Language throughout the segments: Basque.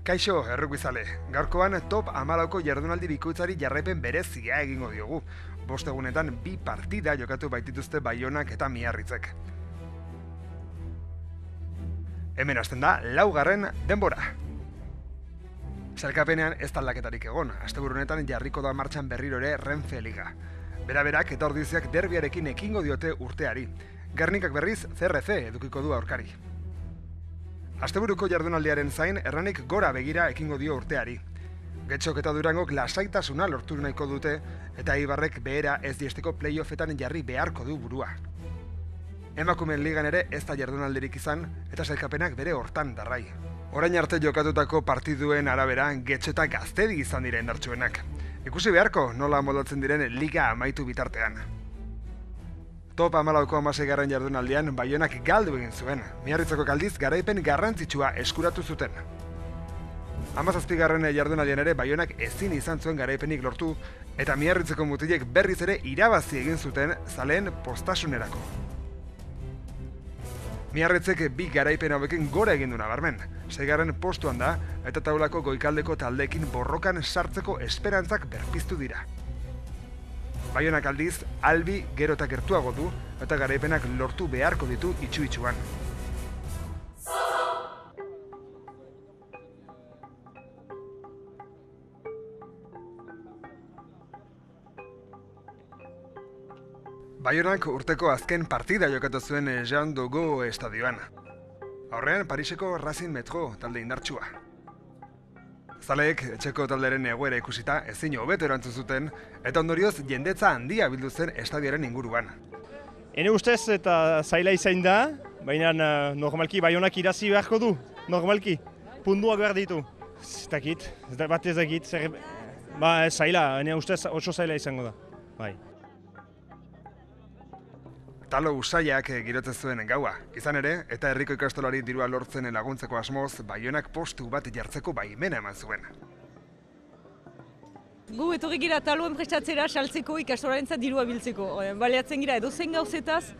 Kaixo, errukizale, gaurkoan top 14ko jardunaldi bikoitzari jarraipen berezia egingo diogu. 5 egunetan 2 partida jokatu baitituzte Baionak eta Miarritzek. Hemen hasten da, 4. denbora. Sailkapenean ez aldaketarik egon, asteburu honetan jarriko da martxan berriro ere Renfe Liga. Bera-berak eta ordiziak derbiarekin ekingo diote urteari. Gernikak berriz CRC edukiko du aurkari. Asteburuko jardunaldiaren zain, Erranik gora begira ekingo dio urteari. Getxok eta Durangok lasaitasuna lortu nahiko dute, eta Eibarrek behera ez diesteko playoffetan jarri beharko du burua. Emakumeen ligan ere ez da jardunaldirik izan, eta sailkapenak bere hortan darrai. Orain arte jokatutako partiduen arabera, Getxo eta Gaztedi izan dira indartsuenak. Ikusi beharko nola moldatzen diren liga amaitu bitartean. Top 14ko 16. jardunaldian Baionak galdu egin zuen. Miarritzeko aldiz garaipen garrantzitsua eskuratu zuten. 17. jardunaldian ere Baionak ezin izan zuen garaipenik lortu, eta Miarritzeko mutilek berriz ere irabazi egin zuten zaleen postasunerako. Miarritzek 2 garaipen hauekin gora egin du nabarmen. 6. postuan da, eta taulako goikaldeko taldeekin borrokan sartzeko esperantzak berpiztu dira. Baionak aldiz, albi gero eta gertuago du, eta garaipenak lortu beharko ditu itsu-itsuan. Baionak urteko azken partida jokatu zuen Jean Dogo estadioan. Aurrean, Pariseko Racing Metro talde indartsua. Zaleek etxeko taldearen egoera ikusita ezin hobeto erantzun zuten, eta ondorioz jendetza handia bildu zen estadioaren inguruan. Ene ustez eta zaila izan da, baina normalki Baionak irazi beharko du, normalki. Puntuak behar ditu. Ez dakit, bat ez dakit. Zaila, ene ustez oso zaila izango da. Bai. Talo usaiak girotzen zuen gaua. Izan ere, eta herriko ikastolari dirua lortzen laguntzeko asmoz, Baionak postu bat jartzeko baimena eman zuen. Gu etorri gira taloen prestatzera saltzeko ikastolarentzat dirua biltzeko. Baleatzen gira edozein gauzetaz,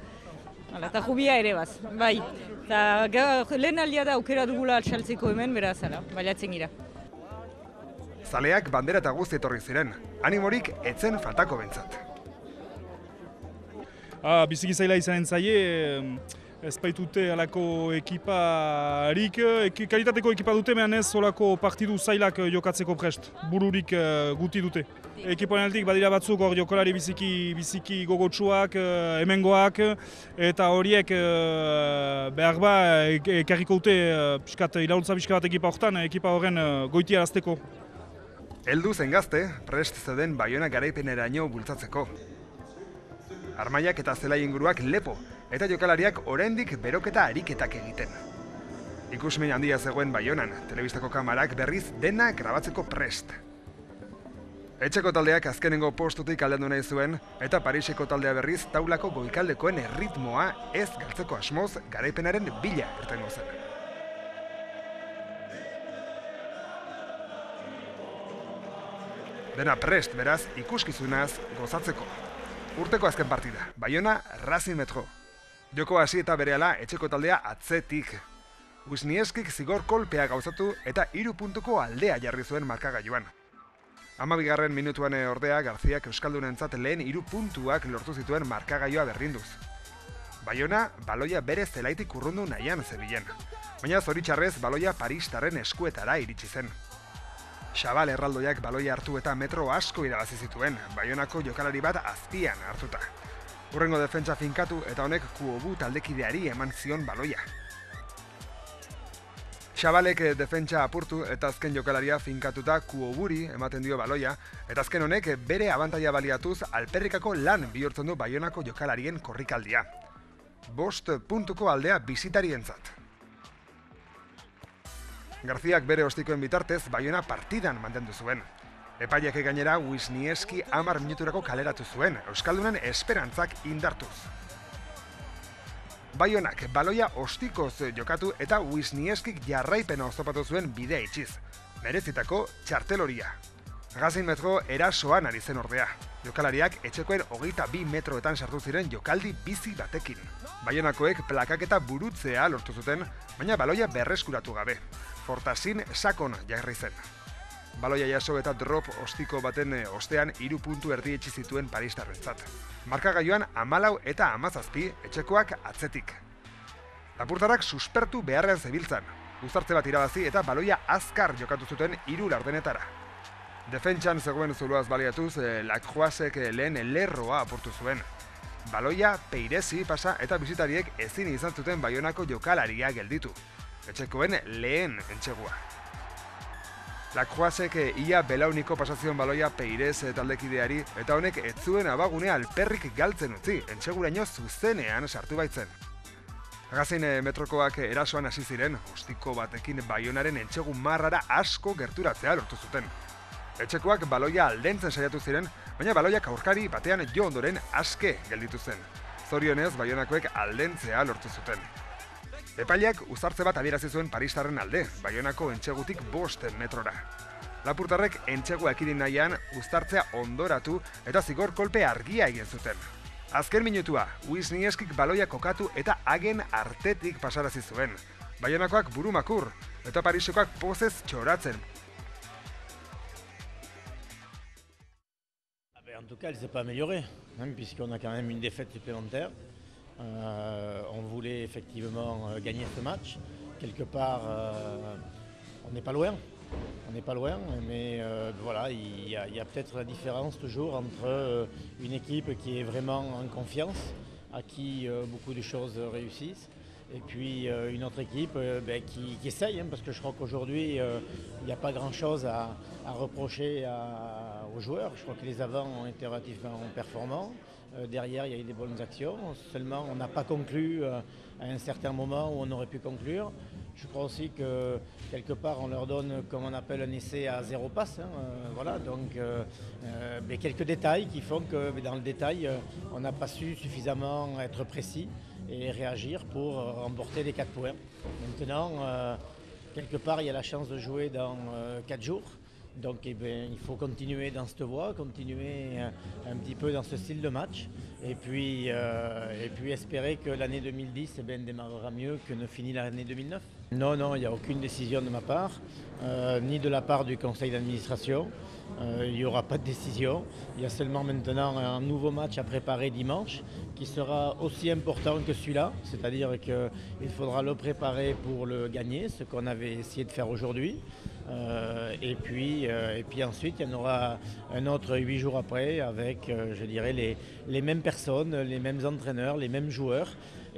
eta jubia ere baz, bai. Eta lehen aldia da aukera dugula saltzeko hemen, beraz, baleatzen gira. Zaleak bandera eta guzti etorri ziren, animorik etzen faltako bentzat. Biziki zaila izan zaie, ez baitute alako ekiparik, kalitateko ekipa dute, mehan ez olako partidu zailak jokatzeko prest, bururik guti dute. Ekiponealtik badira batzuk hor jokolari biziki gogotsuak, hemengoak, eta horiek behar ba ekarriko dute iraultza pixka bat ekipa horretan, ekipa horren goitia arazteko. Heldu zen Gazte, prest zeuden Baionak garaipeneraino bultzatzeko. Armaiak eta zelai inguruak lepo, eta jokalariak oraindik beroketa ariketak egiten. Ikusmin handia zegoen Baionan, telebistako kamarak berriz dena grabatzeko prest. Etxeko taldeak azkenengo postutik aldendu nahi zuen, eta Pariseko taldea berriz taulako goikaldekoen erritmoa ez galtzeko asmoz garaipenaren bila irtengo zen. Dena prest, beraz, ikuskizunaz gozatzeko. Urteko azken partida, Baiona Racing Metro. Joko hasi eta berehala etxeko taldea atzetik. Wisniewskik zigor kolpea gauzatu eta 3 puntuko aldea jarri zuen markagailuan. 12. minutuan ordea Garziak euskaldunentzat lehen 3 puntuak lortu zituen markagailua berrinduz. Baiona baloia bere zelaitik urrundu nahian zebilen. Baina zoritxarrez baloia paristarren eskuetara iritsi zen. Xabal erraldoiak baloia hartu eta metro asko irabazi zituen, Baionako jokalari bat azpian hartuta. Hurrengo defentsa finkatu eta honek Kuobu taldekideari eman zion baloia. Xabalek defentsa apurtu eta azken jokalaria finkatuta Kuoburi ematen dio baloia, eta azken honek bere abantaila baliatuz alperrikako lan bihurtzen du Baionako jokalarien korrikaldia. 5 puntuko aldea bisitarientzat. Garziak bere ostikoen bitartez Baiona partidan mantendu zuen. Epaileak gainera Wisniewski 10 minuturako kaleratu zuen, euskaldunen esperantzak indartuz. Baionak baloia ostikoz jokatu eta Wisniewskik jarraipena oztopatu zuen bidea itxiz. Merezitako txarteloria. Racing Metro erasoan ari zen ordea. Jokalariak etxekoen 22 metroetan sartu ziren jokaldi bizi batekin. Baionakoek plakak eta burutzea lortu zuten, baina baloia berreskuratu gabe. Fortasin sakon jarri zen. Baloia jaso eta drop ostiko baten ostean 3 puntu erdietsi zituen paristarrentzat. Markagailuan 14 eta 17 etxekoak atzetik. Lapurtarrak suspertu beharrean zebiltzan. Uzartze bat irabazi eta baloia azkar jokatu zuten 3 laurdenetara. Defentsan zegoen zuloaz baliatuz, Lacroixek lehen lerroa apurtu zuen. Baloia peirezi pasa eta bisitariek ezin izan zuten Baionako jokalaria gelditu. Etxekoen lehen entxegua. Lacroixek ia belauniko pasazion baloia peirez taldekideari eta honek ez zuen abagunea alperrik galtzen utzi, entxeguraino zuzenean sartu baitzen. Agazein metrokoak erasoan hasi ziren, ostiko batekin Baionaren entxegu marrara asko gerturatzea lortu zuten. Etxekoak baloia aldentzen saiatu ziren, baina baloiak aurkari batean jo ondoren aske gelditu zen. Zorionez, Baionakoek aldentzea lortu zuten. Epaileak uzartze bat adierazi zuen paristarren alde, Baionako entxegutik 5 metrora. Lapurtarrek entxegua ekidin nahian uztartzea ondoratu eta zigor kolpe argia egin zuten. Azken minutua, Wisniewskik baloia kokatu eta hagen artetik pasarazi zuen. Baionakoak burumakur eta Parisekoak pozez txoratzen. En tout cas, elle ne s'est pas améliorée, puisqu'on a quand même une défaite supplémentaire. On voulait effectivement gagner ce match. Quelque part, on n'est pas loin. On n'est pas loin, mais voilà, il y a peut-être la différence toujours entre une équipe qui est vraiment en confiance, à qui beaucoup de choses réussissent, et puis une autre équipe qui essaye, parce que je crois qu'aujourd'hui, il n'y a pas grand-chose à reprocher aux joueurs. Je crois que les avants ont été relativement performants. Derrière, il y a eu des bonnes actions. Seulement, on n'a pas conclu à un certain moment où on aurait pu conclure. Je crois aussi que quelque part, on leur donne, comme on appelle, un essai à 0 passe. Voilà, donc quelques détails qui font que dans le détail, on n'a pas su suffisamment être précis et réagir pour remporter les 4 points. Maintenant, quelque part, il y a la chance de jouer dans 4 jours. Donc il faut continuer dans cette voie, continuer un petit peu dans ce style de match et puis espérer que l'année 2010 démarrera mieux que ne finit l'année 2009. Non, il n'y a aucune décision de ma part, ni de la part du conseil d'administration. Il n'y aura pas de décision. Il y a seulement maintenant un nouveau match à préparer dimanche qui sera aussi important que celui-là. C'est-à-dire qu'il faudra le préparer pour le gagner, ce qu'on avait essayé de faire aujourd'hui. Et puis ensuite, il y en aura un autre 8 jours après avec, je dirais, les mêmes personnes, les mêmes entraîneurs, les mêmes joueurs.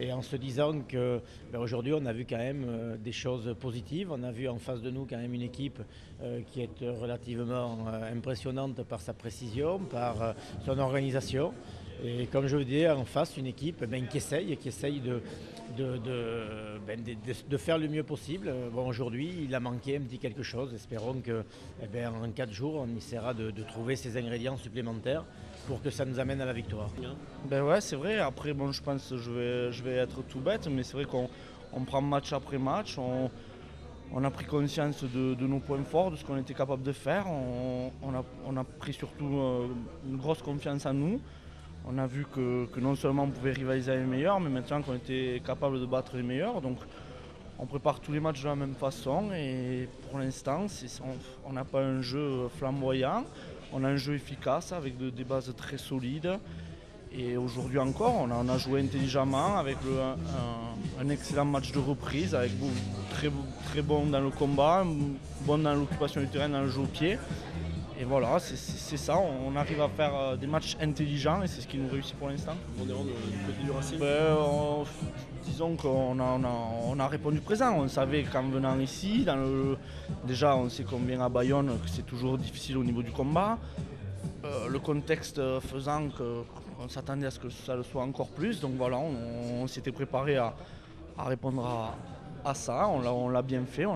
Et en se disant que aujourd'hui, on a vu quand même des choses positives. On a vu en face de nous quand même une équipe qui est relativement impressionnante par sa précision, par son organisation. Et comme je vous disais, en face, une équipe qui essaye de faire le mieux possible. Bon, aujourd'hui, il a manqué un petit quelque chose. Espérons qu'en 4 jours, on essaiera de trouver ces ingrédients supplémentaires pour que ça nous amène à la victoire. Ben ouais, c'est vrai. Après, bon, je pense que je vais être tout bête, mais c'est vrai qu'on prend match après match. On a pris conscience de nos points forts, de ce qu'on était capable de faire. On a pris surtout une grosse confiance en nous. On a vu que non seulement on pouvait rivaliser avec les meilleurs, mais maintenant qu'on était capable de battre les meilleurs. Donc on prépare tous les matchs de la même façon et pour l'instant, on n'a pas un jeu flamboyant. On a un jeu efficace avec des bases très solides. Et aujourd'hui encore, on a joué intelligemment avec un excellent match de reprise, avec très bon dans le combat, bon dans l'occupation du terrain, dans le jeu au pied. Et voilà, c'est ça, on arrive à faire des matchs intelligents et c'est ce qui nous réussit pour l'instant. Du côté du Racing, disons qu'on a répondu présent. On savait qu'en venant ici, déjà on sait combien à Bayonne que c'est toujours difficile au niveau du combat. Le contexte faisant qu'on s'attendait à ce que ça le soit encore plus. Donc voilà, on s'était préparé à répondre à ça. On l'a bien fait.